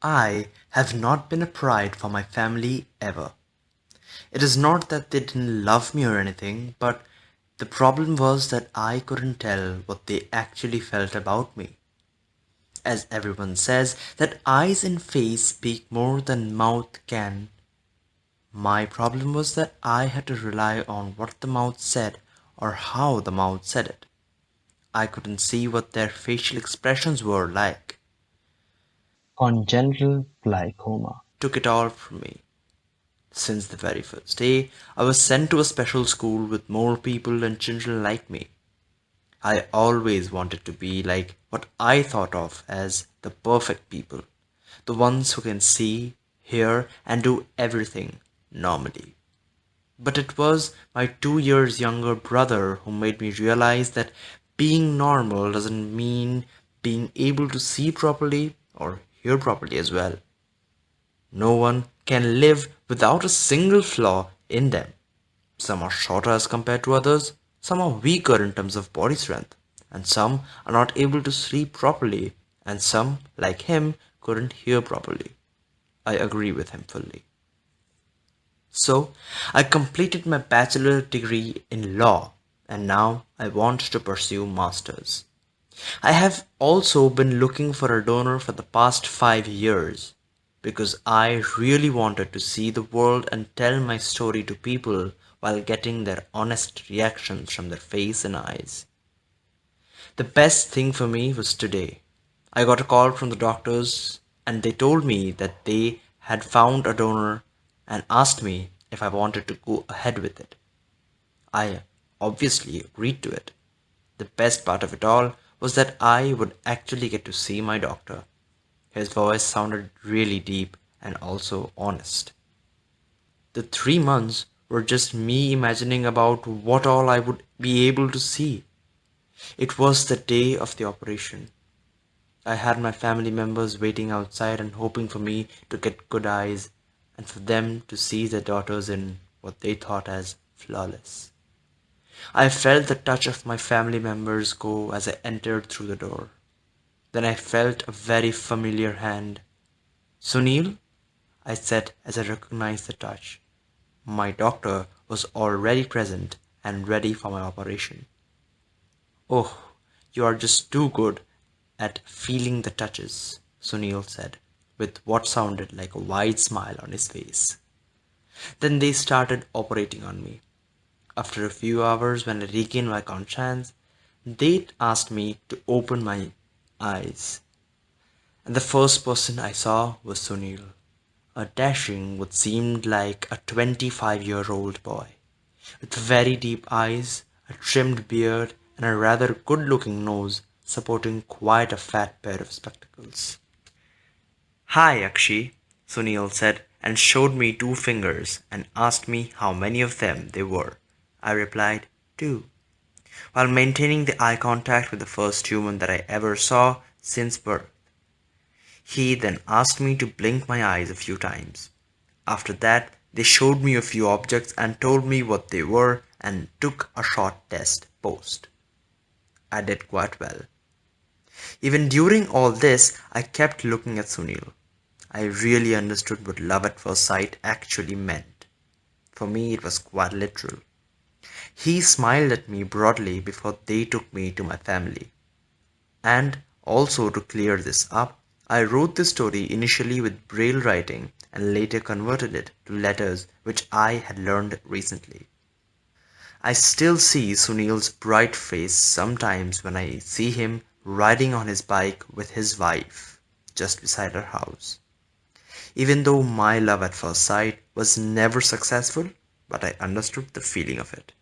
I have not been a pride for my family ever. It is not that they didn't love me or anything, but the problem was that I couldn't tell what they actually felt about me. As everyone says, that eyes and face speak more than mouth can. My problem was that I had to rely on what the mouth said or how the mouth said it. I couldn't see what their facial expressions were like. Congenital glaucoma. Took it all from me. Since the very first day, I was sent to a special school with more people and children like me. I always wanted to be like what I thought of as the perfect people, the ones who can see, hear, and do everything normally. But it was my 2 years younger brother who made me realize that being normal doesn't mean being able to see properly or hear properly as well. No one can live without a single flaw in them. Some are shorter as compared to others, some are weaker in terms of body strength, and some are not able to sleep properly, and some, like him, couldn't hear properly. I agree with him fully. So, I completed my bachelor degree in law, and now I want to pursue masters. I have also been looking for a donor for the past 5 years because I really wanted to see the world and tell my story to people while getting their honest reactions from their face and eyes. The best thing for me was today. I got a call from the doctors and they told me that they had found a donor and asked me if I wanted to go ahead with it. I obviously agreed to it. The best part of it all was that I would actually get to see my doctor. His voice sounded really deep and also honest. The 3 months were just me imagining about what all I would be able to see. It was the day of the operation. I had my family members waiting outside and hoping for me to get good eyes and for them to see their daughters in what they thought as flawless. I felt the touch of my family members go as I entered through the door. Then I felt a very familiar hand. Sunil, I said as I recognized the touch. My doctor was already present and ready for my operation. Oh, you are just too good at feeling the touches, Sunil said, with what sounded like a wide smile on his face. Then they started operating on me. After a few hours, when I regained my conscience, they asked me to open my eyes. And the first person I saw was Sunil, a dashing, what seemed like a 25-year-old boy, with very deep eyes, a trimmed beard, and a rather good-looking nose supporting quite a fat pair of spectacles. Hi, Akshi, Sunil said and showed me two fingers and asked me how many of them they were. I replied, two, while maintaining the eye contact with the first human that I ever saw since birth. He then asked me to blink my eyes a few times. After that, they showed me a few objects and told me what they were and took a short test post. I did quite well. Even during all this, I kept looking at Sunil. I really understood what love at first sight actually meant. For me, it was quite literal. He smiled at me broadly before they took me to my family. And also to clear this up, I wrote this story initially with braille writing and later converted it to letters which I had learned recently. I still see Sunil's bright face sometimes when I see him riding on his bike with his wife just beside our house. Even though my love at first sight was never successful, but I understood the feeling of it.